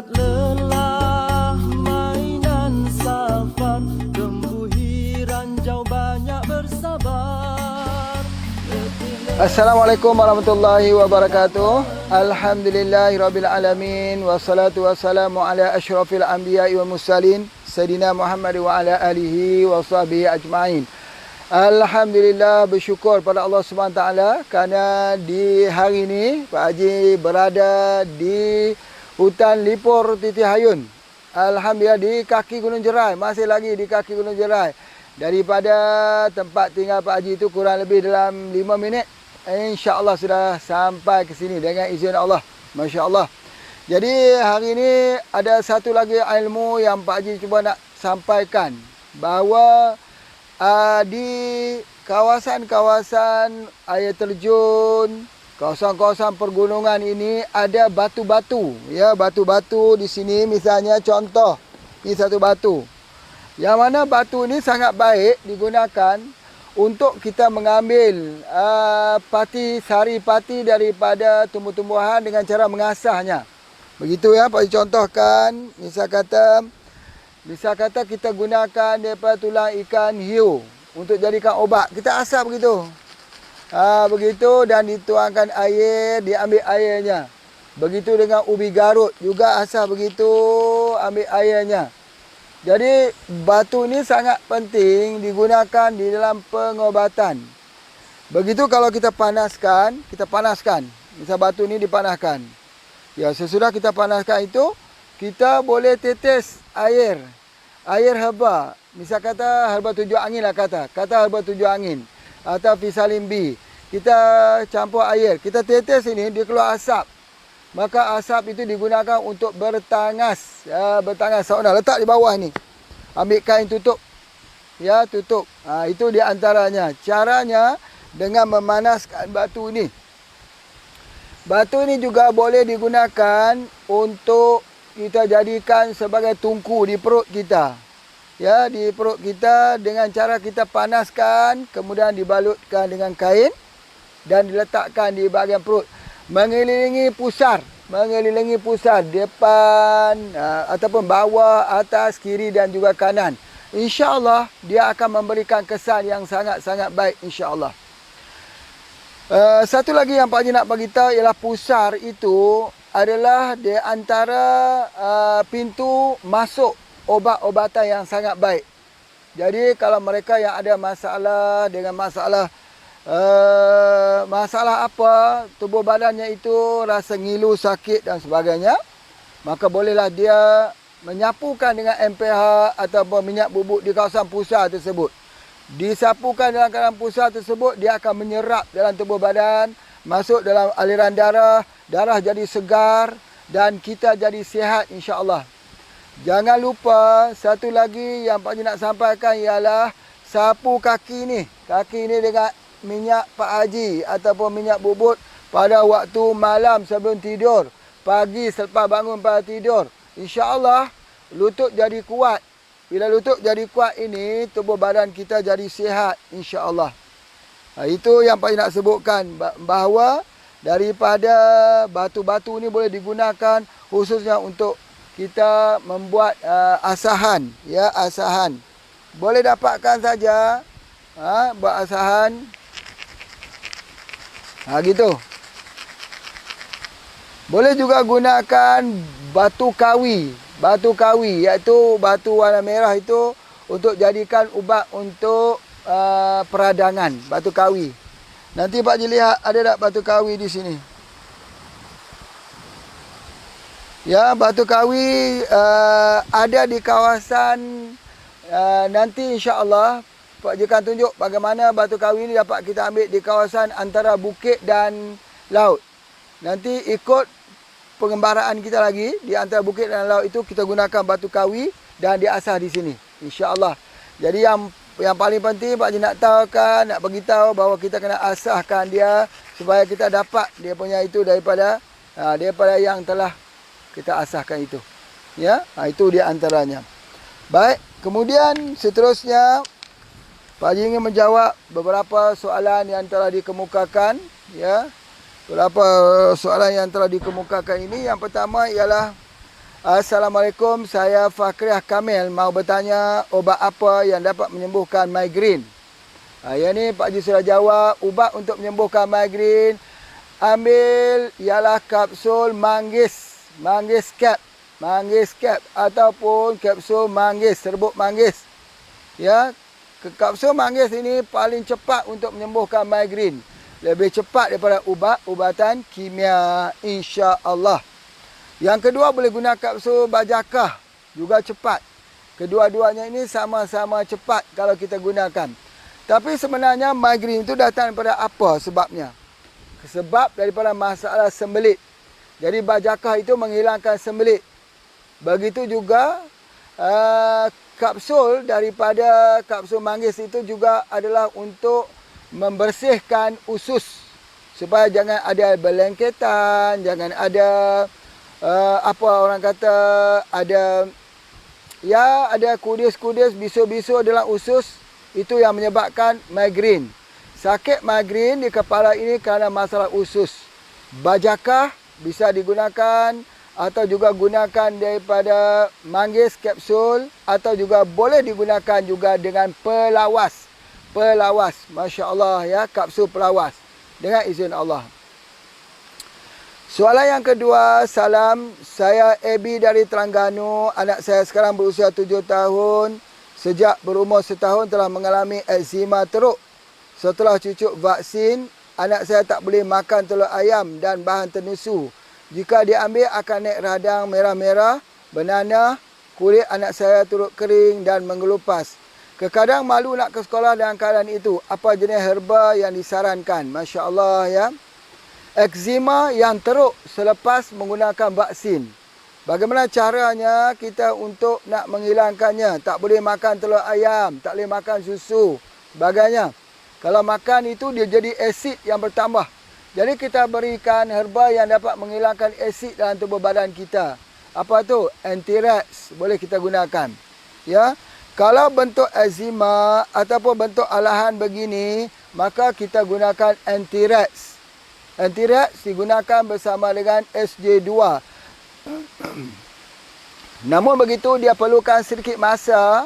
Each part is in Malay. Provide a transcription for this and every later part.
Istirahat lelah mainan safar, tembuhi ranjau banyak bersabar. Assalamualaikum warahmatullahi wabarakatuh. Alhamdulillahirabbil alamin wassalatu wassalamu ala asyrafil anbiya'i wal mursalin sayidina Muhammad wa ala alihi wa sahbihi ajma'in. Alhamdulillah, bersyukur pada Allah SWT kerana di hari ini Pak Haji berada di hutan Lipur Titi Hayun. Alhamdulillah di kaki Gunung Jerai, masih lagi di kaki Gunung Jerai. Daripada tempat tinggal Pak Haji itu kurang lebih dalam 5 minit, insya-Allah sudah sampai ke sini dengan izin Allah. Masya-Allah. Jadi hari ini ada satu lagi ilmu yang Pak Haji cuba nak sampaikan, bahawa di kawasan-kawasan air terjun, kawasan-kawasan pergunungan ini ada batu-batu, ya, batu-batu di sini. Misalnya contoh, ini satu batu. Yang mana batu ini sangat baik digunakan untuk kita mengambil sari pati daripada tumbuh-tumbuhan dengan cara mengasahnya. Begitu ya, Pak contohkan, misal kata kita gunakan daripada tulang ikan hiu untuk jadikan obat. Kita asap begitu. Begitu, dan dituangkan air, diambil airnya. Begitu dengan ubi garut juga asap begitu, ambil airnya. Jadi batu ini sangat penting digunakan di dalam pengobatan. Begitu kalau kita panaskan. Misal batu ini dipanaskan. Ya, sesudah kita panaskan itu, kita boleh tetes air herba. Misal kata herba tujuh angin lah, kata herba tujuh angin atau Fisalim B. Kita campur air, kita tetes ini, dia keluar asap. Maka asap itu digunakan untuk bertangas. Bertangas, saudara letak di bawah ni. Ambil kain tutup. Ya, tutup. Itu di antaranya. Caranya dengan memanaskan batu ini. Batu ini juga boleh digunakan untuk kita jadikan sebagai tungku di perut kita. Ya, di perut kita dengan cara kita panaskan, kemudian dibalutkan dengan kain dan diletakkan di bahagian perut. Mengelilingi pusar depan ataupun bawah, atas, kiri dan juga kanan. InsyaAllah dia akan memberikan kesan yang sangat-sangat baik, insyaAllah. Satu lagi yang Pak Haji nak bagi tahu ialah pusar itu adalah di antara pintu masuk obat-obatan yang sangat baik. Jadi kalau mereka yang ada masalah dengan masalah apa, tubuh badannya itu rasa ngilu, sakit dan sebagainya, maka bolehlah dia menyapukan dengan MPH ataupun minyak bubuk di kawasan pusar tersebut. Disapukan dalam keadaan pusar tersebut, dia akan menyerap dalam tubuh badan, masuk dalam aliran darah jadi segar dan kita jadi sihat, insya-Allah. Jangan lupa satu lagi yang Pak Haji nak sampaikan ialah sapu kaki ni dengan minyak Pak Haji ataupun minyak bubut pada waktu malam sebelum tidur, pagi selepas bangun pada tidur. Insya-Allah lutut jadi kuat. Bila lutut jadi kuat ini, tubuh badan kita jadi sihat, insya-Allah. Itu yang Pak Haji nak sebutkan, bahawa daripada batu-batu ni boleh digunakan khususnya untuk kita membuat asahan, ya, asahan. Boleh dapatkan saja, buat asahan. Gitu. Boleh juga gunakan batu kawi, iaitu batu warna merah itu untuk jadikan ubat untuk peradangan, batu kawi. Nanti Pak Haji lihat ada tak batu kawi di sini. Ya, batu kawi ada di kawasan nanti insya-Allah Pak Haji akan tunjuk bagaimana batu kawi ini dapat kita ambil di kawasan antara bukit dan laut. Nanti ikut pengembaraan kita lagi di antara bukit dan laut itu kita gunakan batu kawi dan diasah di sini, insya-Allah. Jadi yang paling penting Pak Haji nak tahu kan, nak bagi tahu bahawa kita kena asahkan dia supaya kita dapat dia punya itu daripada yang telah kita asahkan itu. Ya, itu di antaranya. Baik, kemudian seterusnya Pak Haji ingin menjawab beberapa soalan yang telah dikemukakan, ya. Beberapa soalan yang telah dikemukakan ini, yang pertama ialah Assalamualaikum, saya Fakriah Kamil mau bertanya ubat apa yang dapat menyembuhkan migrain. Yang ni Pak Haji sudah jawab. Ubat untuk menyembuhkan migrain, ambil ialah kapsul manggis, manggis cap ataupun kapsul manggis, serbuk manggis. Ya, kapsul manggis ini paling cepat untuk menyembuhkan migrain. Lebih cepat daripada ubat-ubatan kimia, insya-Allah. Yang kedua, boleh guna kapsul bajakah, juga cepat. Kedua-duanya ini sama-sama cepat kalau kita gunakan. Tapi sebenarnya migrain itu datang daripada apa sebabnya? Sebab daripada masalah sembelit. Jadi bajakah itu menghilangkan sembelit. Begitu juga kapsul daripada kapsul manggis itu juga adalah untuk membersihkan usus. Supaya jangan ada berlengketan, jangan ada apa orang kata, ada kudis-kudis, bisu-bisu dalam usus. Itu yang menyebabkan migrain. Sakit migrain di kepala ini kerana masalah usus. Bajakah bisa digunakan atau juga gunakan daripada manggis kapsul, atau juga boleh digunakan juga dengan pelawas. Pelawas, masya-Allah ya, kapsul pelawas dengan izin Allah. Soalan yang kedua, salam. Saya Abi dari Terengganu. Anak saya sekarang berusia 7 tahun. Sejak berumur setahun telah mengalami eczema teruk. Setelah cucuk vaksin, anak saya tak boleh makan telur ayam dan bahan tenusu. Jika diambil akan naik radang merah-merah, bernanah, kulit anak saya turut kering dan mengelupas. Kadang malu nak ke sekolah dalam keadaan itu. Apa jenis herba yang disarankan? Masya Allah ya. Eczema yang teruk selepas menggunakan vaksin. Bagaimana caranya kita untuk nak menghilangkannya? Tak boleh makan telur ayam, tak boleh makan susu, sebagainya. Kalau makan itu dia jadi asid yang bertambah. Jadi kita berikan herba yang dapat menghilangkan asid dalam tubuh badan kita. Apa tu? Anti-rex boleh kita gunakan. Ya. Kalau bentuk eczema ataupun bentuk alahan begini, maka kita gunakan anti-rex. Anti-rex digunakan bersama dengan SJ2. Namun begitu dia perlukan sedikit masa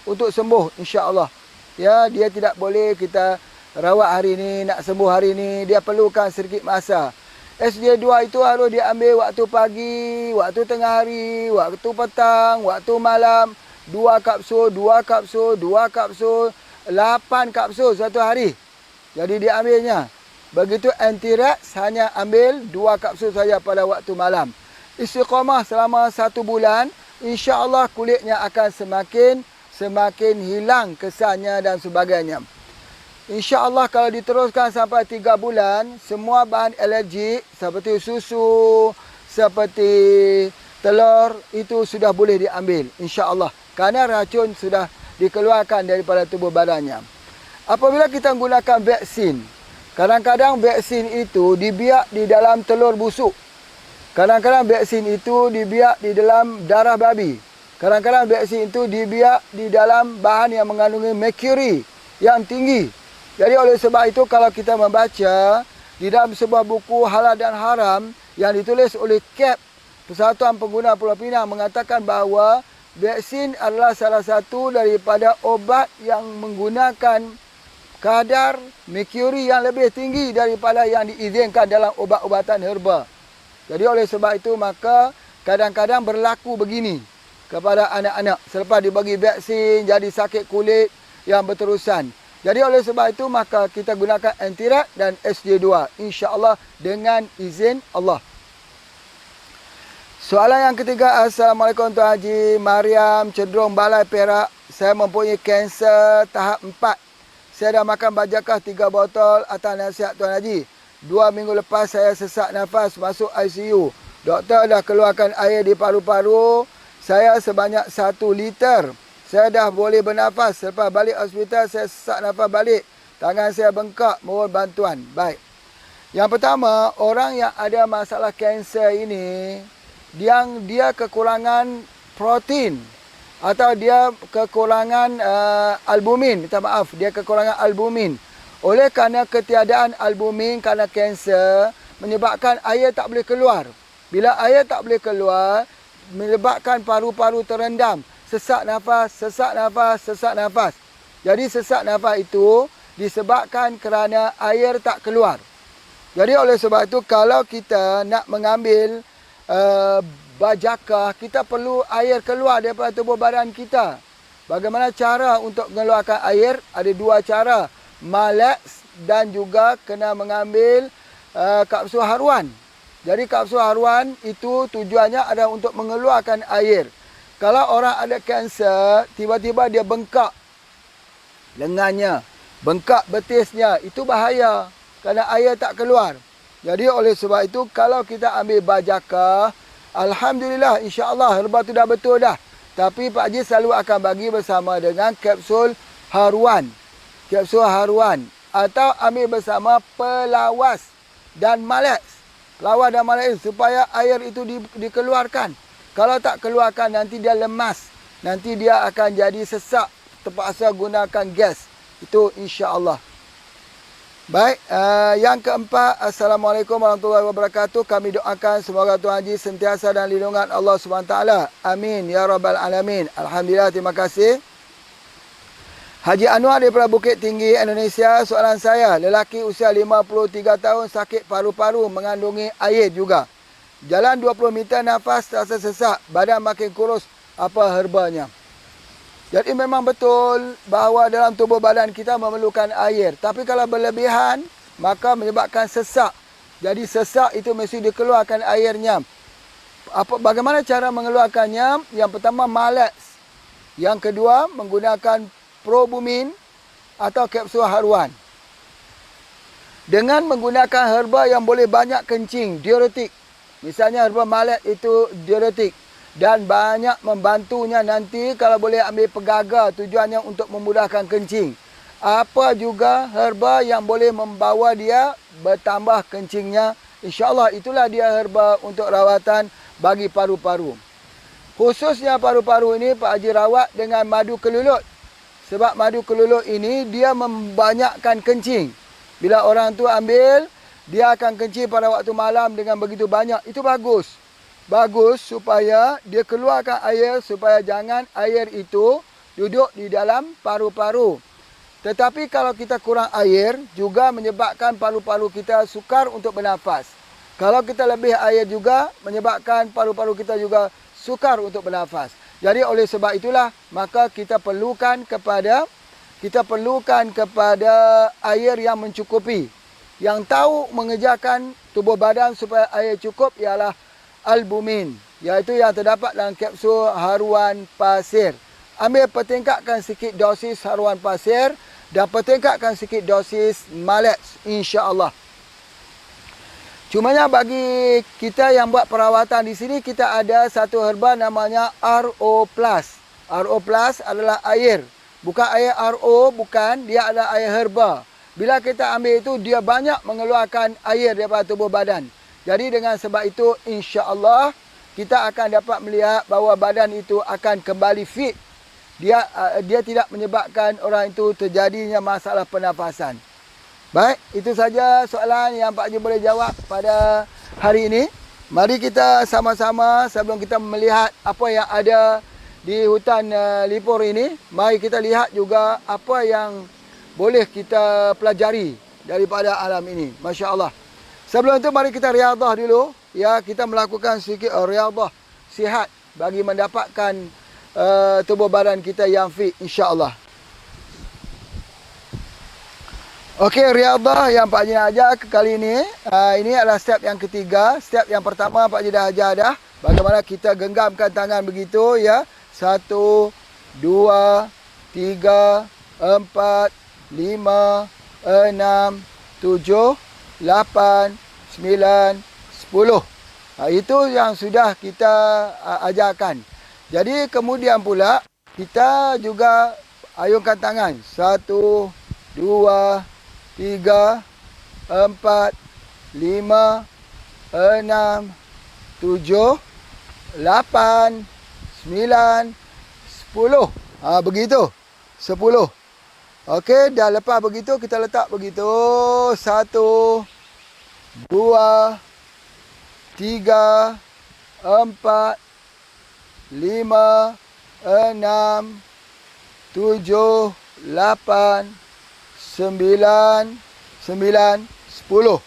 untuk sembuh, insya-Allah. Ya, dia tidak boleh kita rawat hari ini, nak sembuh hari ini, dia perlukan sedikit masa. SJ2 itu harus diambil waktu pagi, waktu tengah hari, waktu petang, waktu malam. 2 kapsul, 2 kapsul, 2 kapsul, 8 kapsul satu hari. Jadi diambilnya. Begitu anti-rex hanya ambil 2 kapsul saja pada waktu malam. Istiqamah selama 1 bulan, insya-Allah kulitnya akan semakin hilang kesannya dan sebagainya. InsyaAllah kalau diteruskan sampai 3 bulan, semua bahan alergik seperti susu, seperti telur, itu sudah boleh diambil. InsyaAllah. Kerana racun sudah dikeluarkan daripada tubuh badannya. Apabila kita menggunakan vaksin, kadang-kadang vaksin itu dibiak di dalam telur busuk. Kadang-kadang vaksin itu dibiak di dalam darah babi. Kadang-kadang vaksin itu dibiak di dalam bahan yang mengandungi merkuri yang tinggi. Jadi oleh sebab itu kalau kita membaca di dalam sebuah buku Halal dan Haram yang ditulis oleh KAP, Persatuan Pengguna Pulau Pinang, mengatakan bahawa vaksin adalah salah satu daripada obat yang menggunakan kadar merkuri yang lebih tinggi daripada yang diizinkan dalam obat-obatan herba. Jadi oleh sebab itu maka kadang-kadang berlaku begini kepada anak-anak. Selepas dibagi vaksin jadi sakit kulit yang berterusan. Jadi oleh sebab itu maka kita gunakan anti-rex dan SJ2. InsyaAllah dengan izin Allah. Soalan yang ketiga, Assalamualaikum Tuan Haji. Mariam, Cederung Balai Perak. Saya mempunyai kanser tahap 4. Saya dah makan bajakah 3 botol atas nasihat Tuan Haji. 2 minggu lepas saya sesak nafas masuk ICU. Doktor dah keluarkan air di paru-paru saya sebanyak 1 liter. Saya dah boleh bernafas. Selepas balik hospital saya sesak nafas balik. Tangan saya bengkak, mohon bantuan. Baik. Yang pertama, orang yang ada masalah kanser ini, dia kekurangan protein atau dia kekurangan albumin. Minta maaf, dia kekurangan albumin. Oleh kerana ketiadaan albumin kerana kanser menyebabkan air tak boleh keluar. Bila air tak boleh keluar, menyebabkan paru-paru terendam, sesak nafas, sesak nafas, sesak nafas. Jadi sesak nafas itu disebabkan kerana air tak keluar. Jadi oleh sebab itu kalau kita nak mengambil bajakah, kita perlu air keluar daripada tubuh badan kita. Bagaimana cara untuk mengeluarkan air? Ada dua cara. Malax dan juga kena mengambil kapsul haruan. Jadi kapsul haruan itu tujuannya adalah untuk mengeluarkan air. Kalau orang ada kanser, tiba-tiba dia bengkak lengannya, bengkak betisnya, itu bahaya kerana air tak keluar. Jadi oleh sebab itu kalau kita ambil bajakah, alhamdulillah, insya-Allah herba tu dah betul dah. Tapi Pak Haji selalu akan bagi bersama dengan kapsul haruan. Kapsul haruan atau ambil bersama pelawas dan malax. Pelawas dan malax supaya air itu dikeluarkan. Kalau tak keluarkan nanti dia lemas. Nanti dia akan jadi sesak, terpaksa gunakan gas. Itu insya-Allah. Baik, yang keempat, Assalamualaikum warahmatullahi wabarakatuh. Kami doakan semoga Tuan Haji sentiasa dalam lindungan Allah SWT. Amin ya rabbal alamin. Alhamdulillah, terima kasih. Haji Anwar daripada Bukit Tinggi, Indonesia. Soalan saya, lelaki usia 53 tahun sakit paru-paru mengandungi air juga. Jalan 20 meter nafas terasa sesak, badan makin kurus. Apa herbanya? Jadi memang betul bahawa dalam tubuh badan kita memerlukan air. Tapi kalau berlebihan, maka menyebabkan sesak. Jadi sesak itu mesti dikeluarkan airnya. Bagaimana cara mengeluarkannya? Yang pertama, malax. Yang kedua, menggunakan probumin atau kapsul haruan. Dengan menggunakan herba yang boleh banyak kencing, diuretik. Misalnya herba malax itu diuretik. Dan banyak membantunya nanti kalau boleh ambil pegaga, tujuannya untuk memudahkan kencing. Apa juga herba yang boleh membawa dia bertambah kencingnya. InsyaAllah itulah dia herba untuk rawatan bagi paru-paru. Khususnya paru-paru ini Pak Haji rawat dengan madu kelulut. Sebab madu kelulut ini dia membanyakkan kencing. Bila orang tu ambil, dia akan kencing pada waktu malam dengan begitu banyak. Itu bagus. Bagus supaya dia keluarkan air, supaya jangan air itu duduk di dalam paru-paru. Tetapi kalau kita kurang air, juga menyebabkan paru-paru kita sukar untuk bernafas. Kalau kita lebih air juga, menyebabkan paru-paru kita juga sukar untuk bernafas. Jadi oleh sebab itulah, maka kita perlukan kepada air yang mencukupi. Yang tahu mengejarkan tubuh badan supaya air cukup ialah albumin, iaitu yang terdapat dalam kapsul haruan pasir. Ambil pertingkatkan sikit dosis haruan pasir dan pertingkatkan sikit dosis malax, insya-Allah. Cumanya bagi kita yang buat perawatan di sini, kita ada satu herba namanya RO+. RO+ adalah air. Bukan air RO, bukan, dia adalah air herba. Bila kita ambil itu, dia banyak mengeluarkan air daripada tubuh badan. Jadi dengan sebab itu, insya-Allah kita akan dapat melihat bahawa badan itu akan kembali fit. Dia tidak menyebabkan orang itu terjadinya masalah pernafasan. Baik, itu saja soalan yang Pak Haji boleh jawab pada hari ini. Mari kita sama-sama sebelum kita melihat apa yang ada di hutan Lipur ini, mari kita lihat juga apa yang boleh kita pelajari daripada alam ini. Masya-Allah. Sebelum itu mari kita riadah dulu. Ya, kita melakukan sedikit riadah sihat bagi mendapatkan tubuh badan kita yang fit, insya-Allah. Okey, riadah yang Pak Haji nak ajar kali ini. Ini adalah step yang ketiga. Step yang pertama Pak Haji dah ajar dah. Bagaimana kita genggamkan tangan begitu ya. 1, 2, 3, 4, 5, 6, 7, 8, 9, 10. Itu yang sudah kita ajarkan. Jadi kemudian pula kita juga ayunkan tangan. 1, 2, 3, 4, 5, 6, 7, 8, 9, 10. Begitu. 10. Okey, dah lepas begitu kita letak begitu. 1, 2, 3, 4, 5, 6, 7, 8, 9, 10.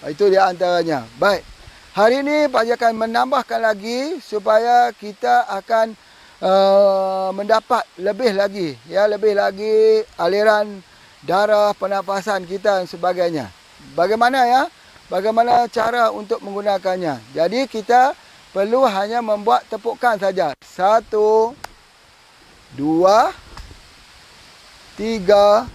Itu dia antaranya. Baik. Hari ini Pak Haji akan menambahkan lagi supaya kita akan mendapat lebih lagi, ya, lebih lagi aliran darah, pernafasan kita dan sebagainya. Bagaimana ya? Bagaimana cara untuk menggunakannya? Jadi kita perlu hanya membuat tepukan saja. 1, 2, 3,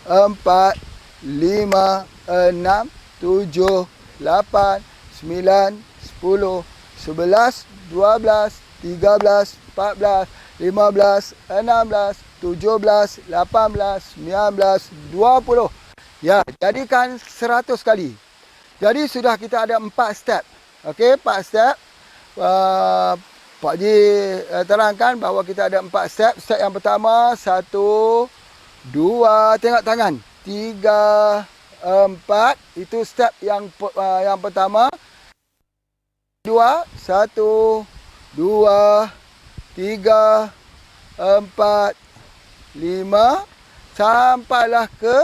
4, 5, 6, 7, 8, 9, 10, 11, 12, 13, 14, 15, 16, 17, 18, 19, 20. Ya, jadikan 100 kali. Jadi sudah kita ada 4 step. Okey, 4 step. Pak Haji terangkan bahawa kita ada 4 step. Step yang pertama, 1, 2, tengok tangan. 3, 4, itu step yang pertama. 2, 1, 2, 3, 4, 5, sampailah ke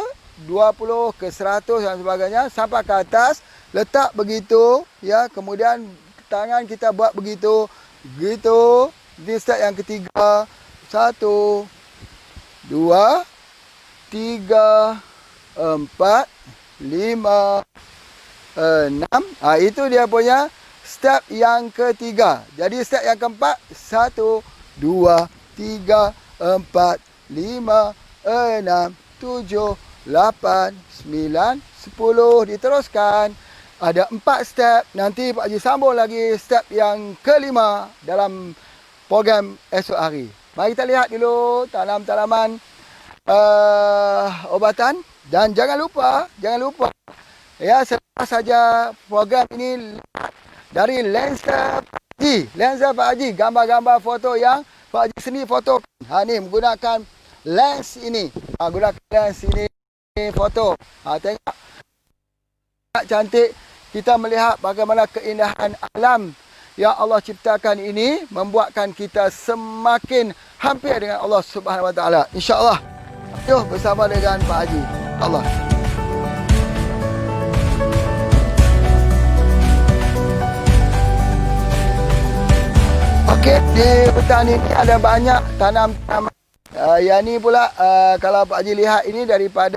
20, ke 100 dan sebagainya, sampai ke atas, letak begitu, ya, kemudian tangan kita buat begitu, begitu. Ini step yang ketiga. 1, 2, 3, 4, 5, 6. Itu dia punya step yang ketiga. Jadi step yang keempat, 1, 2, 3, 4, 5, 6, 7, 8, 9, 10. Diteruskan. Ada 4 step. Nanti Pak Haji sambung lagi step yang kelima dalam program esok hari. Mari kita lihat dulu tanaman-tanaman obatan. Dan jangan lupa, ya, selepas saja program ini dari lensa Pak Haji. Lensa Pak Haji, gambar-gambar foto yang Pak Haji sendiri foto. Ni menggunakan lens ini. Gunakan lens ini foto. Tengok. Cantik. Kita melihat bagaimana keindahan alam yang Allah ciptakan ini membuatkan kita semakin hampir dengan Allah Subhanahu Wa Taala. Insya-Allah. Yuk bersama dengan Pak Haji. Allah. Okey, di hutan ini ada banyak tanam-tanaman. Yang ni pula kalau Pak Haji lihat ini daripada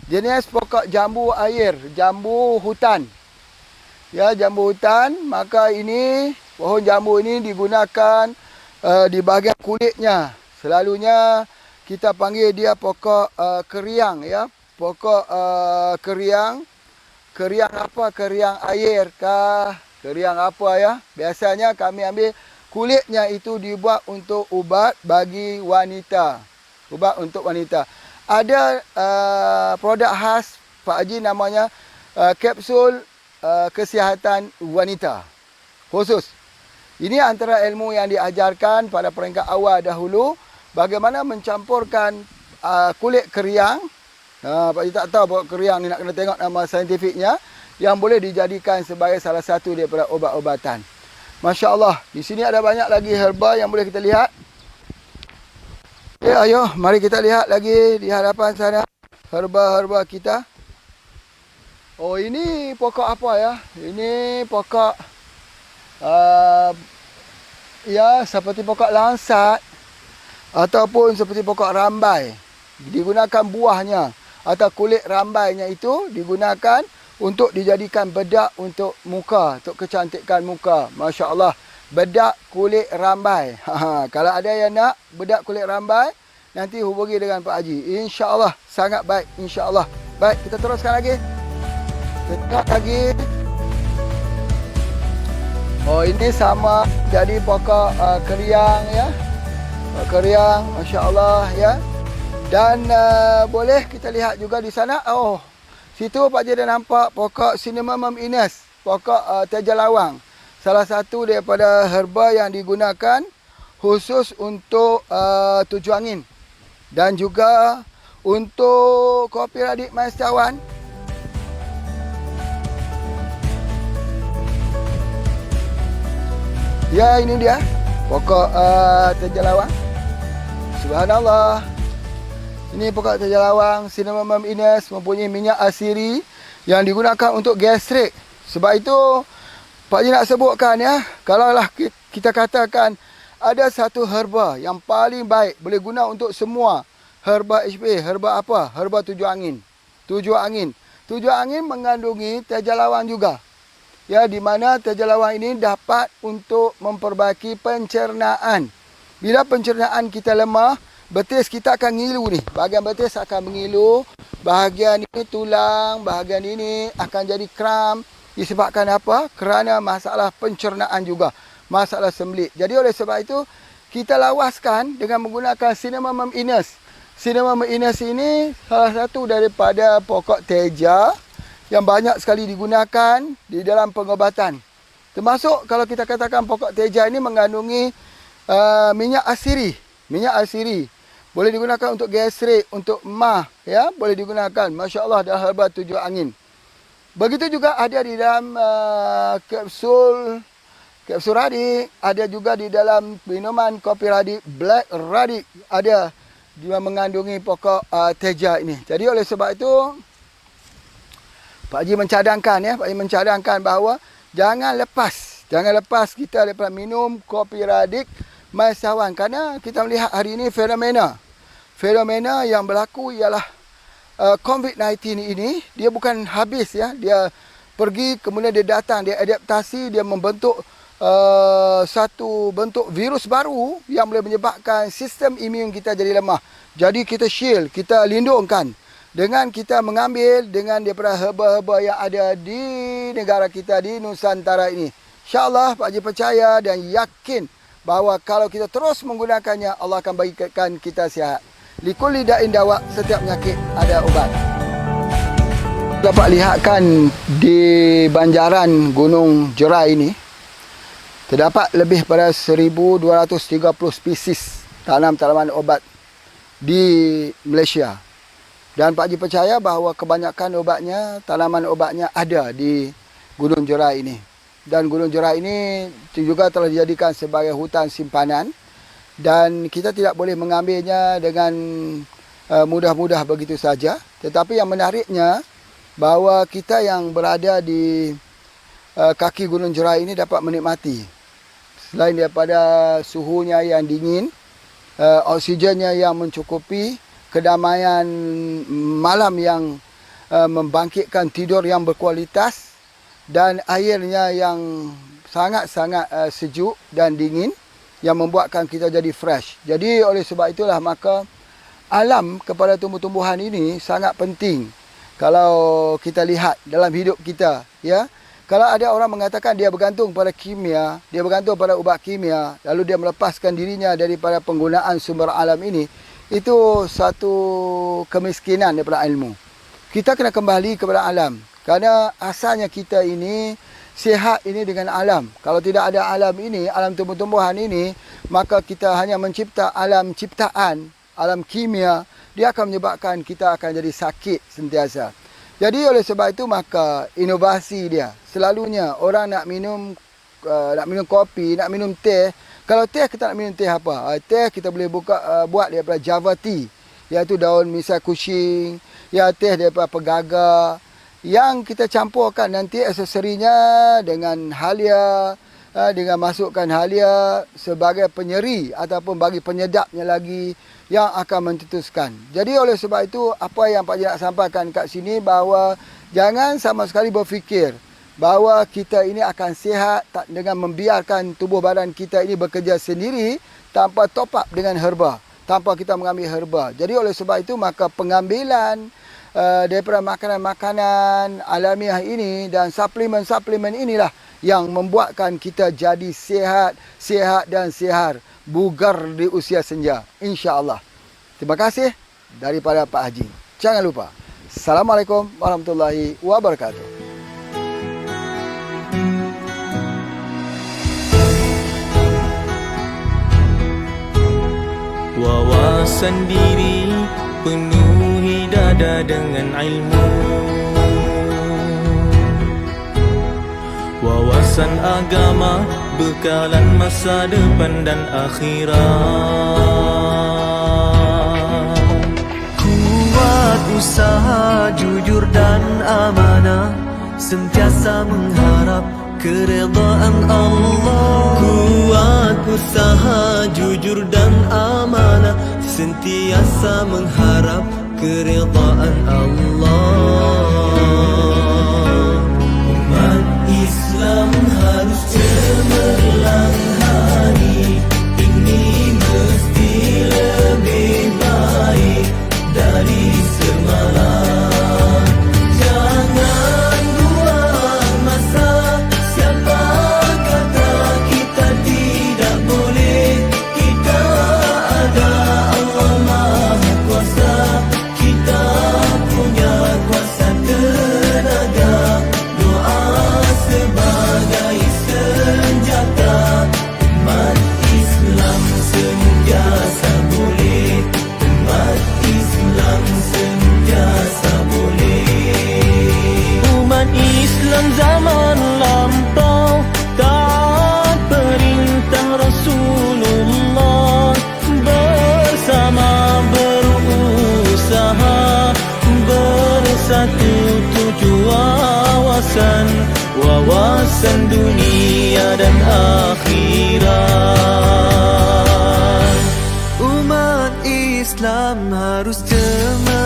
jenis pokok jambu air, jambu hutan. Ya, jambu hutan. Maka ini pohon jambu ini digunakan di bahagian kulitnya. Selalunya kita panggil dia pokok keriang, ya. Pokok keriang. Keriang apa? Keriang air kah? Keriang apa, ya? Biasanya kami ambil kulitnya itu dibuat untuk ubat bagi wanita. Ubat untuk wanita. Ada produk khas Pak Haji namanya kapsul kesihatan wanita khusus. Ini antara ilmu yang diajarkan pada peringkat awal dahulu, bagaimana mencampurkan kulit keriang. Pak Haji tak tahu pokok keriang ni, nak kena tengok nama saintifiknya, yang boleh dijadikan sebagai salah satu daripada obat-obatan. Masya Allah, di sini ada banyak lagi herba yang boleh kita lihat. Ya, ayo, mari kita lihat lagi di hadapan sana herba-herba kita. Oh, ini pokok apa ya? Ini pokok ya, seperti pokok langsat ataupun seperti pokok rambai. Digunakan buahnya atau kulit rambainya itu digunakan untuk dijadikan bedak untuk muka, untuk kecantikan muka. Masya Allah, bedak kulit rambai. Kalau ada yang nak bedak kulit rambai, nanti hubungi dengan Pak Haji. Insya Allah, sangat baik. Insya Allah. Baik, kita teruskan lagi. Tengok lagi. Oh, ini sama jadi pokok keriang, ya. Keriang, Masya Allah, ya. Dan boleh kita lihat juga di sana. Oh, situ Pak Haji dah nampak pokok Cinnamomum Innes, pokok teja lawang. Salah satu daripada herba yang digunakan khusus untuk tujuh angin. Dan juga untuk kopi radik mais cawan. Ya, ini dia pokok terjalawang. Subhanallah. Ini pokok terjalawang Cinnamomum Innes mempunyai minyak asiri yang digunakan untuk gastrik. Sebab itu Pak Haji nak sebutkan ya, kalaulah kita katakan ada satu herba yang paling baik boleh guna untuk semua, herba HP, herba apa? Herba tujuh angin. Tujuh angin. Tujuh angin mengandungi terjalawang juga. Ya, di mana terjalawang ini dapat untuk memperbaiki pencernaan. Bila pencernaan kita lemah, betis kita akan ngilu ni. Bahagian betis akan mengilu. Bahagian ini tulang, bahagian ini akan jadi kram. Disebabkan apa? Kerana masalah pencernaan juga. Masalah sembelit. Jadi oleh sebab itu, kita lawaskan dengan menggunakan Cinnamomum Innes. Cinnamomum Innes ini salah satu daripada pokok teja yang banyak sekali digunakan di dalam pengobatan. Termasuk kalau kita katakan pokok teja ini mengandungi minyak asiri. Minyak asiri. Boleh digunakan untuk gastrik, untuk emah. Ya, boleh digunakan. Masya Allah, dalam herba tujuh angin. Begitu juga ada di dalam kapsul radik. Ada juga di dalam minuman kopi radik, black radik. Ada juga mengandungi pokok teja ini. Jadi oleh sebab itu, Pak Haji mencadangkan ya, Pak Haji mencadangkan bahawa jangan lepas kita daripada minum kopi radik Maisawan. Kerana kita melihat hari ini fenomena yang berlaku ialah COVID-19 ini, dia bukan habis ya, dia pergi kemudian dia datang, dia adaptasi, dia membentuk satu bentuk virus baru yang boleh menyebabkan sistem imun kita jadi lemah. Jadi kita shield, kita lindungkan dengan kita mengambil dengan daripada herba-herba yang ada di negara kita, di Nusantara ini. InsyaAllah Pak Haji percaya dan yakin bahawa kalau kita terus menggunakannya, Allah akan bagikan kita sihat. Likulli da'in dawa, setiap penyakit ada ubat. Dapat lihatkan di banjaran Gunung Jerai ini, terdapat lebih pada 1,230 spesies tanaman obat di Malaysia. Dan Pak Haji percaya bahawa kebanyakan obatnya, tanaman obatnya ada di Gunung Jerai ini. Dan Gunung Jerai ini juga telah dijadikan sebagai hutan simpanan. Dan kita tidak boleh mengambilnya dengan mudah-mudah begitu saja. Tetapi yang menariknya, bahawa kita yang berada di kaki Gunung Jerai ini dapat menikmati. Selain daripada suhunya yang dingin, oksigennya yang mencukupi, kedamaian malam yang membangkitkan tidur yang berkualitas, dan airnya yang sangat-sangat sejuk dan dingin yang membuatkan kita jadi fresh. Jadi oleh sebab itulah maka alam kepada tumbuh-tumbuhan ini sangat penting kalau kita lihat dalam hidup kita, ya. Kalau ada orang mengatakan dia bergantung pada kimia, dia bergantung pada ubat kimia, lalu dia melepaskan dirinya daripada penggunaan sumber alam ini, itu satu kemiskinan daripada ilmu. Kita kena kembali kepada alam. Kerana asalnya kita ini sihat ini dengan alam. Kalau tidak ada alam ini, alam tumbuh-tumbuhan ini, maka kita hanya mencipta alam ciptaan, alam kimia, dia akan menyebabkan kita akan jadi sakit sentiasa. Jadi oleh sebab itu maka inovasi dia. Selalunya orang nak minum kopi, nak minum teh. Kalau teh kita nak minum teh apa? Teh kita boleh buat daripada Java tea, iaitu daun misai kucing, ya teh daripada pegaga, yang kita campurkan nanti aksesorinya dengan halia, dengan masukkan halia sebagai penyeri ataupun bagi penyedapnya lagi yang akan mencetuskan. Jadi oleh sebab itu apa yang Pak Haji nak sampaikan kat sini, bahawa jangan sama sekali berfikir bahawa kita ini akan sihat dengan membiarkan tubuh badan kita ini bekerja sendiri tanpa top up dengan herba, tanpa kita mengambil herba. Jadi oleh sebab itu maka pengambilan daripada makanan-makanan alamiah ini dan suplemen-suplemen inilah yang membuatkan kita jadi sihat dan sihat, bugar di usia senja, insya-Allah. Terima kasih daripada Pak Haji. Jangan lupa. Assalamualaikum warahmatullahi wabarakatuh. Wawasan diri penuhi dada dengan ilmu. Wawasan agama bekalan masa depan dan akhirat. Kuat usaha jujur dan amanah, sentiasa mengharap keredaan Allah. Kuat usaha jujur dan amanah, sentiasa mengharap keredaan Allah. Umat Islam harus cemerlang hari ini, mesti lebih baik dari semalam. Jangan buang masa, siapa kata kita tidak boleh. Kita ada Allah Maha Kuasa, kita punya kuasa tenaga. Doa sebagai senjata, umat Islam sentiasa boleh. Umat Islam sentiasa boleh. Umat Islam zaman lampau taat perintah Rasulullah, bersama berusaha bersatu tuju wawasan dunia dan akhirat. Umat Islam harus cemerlang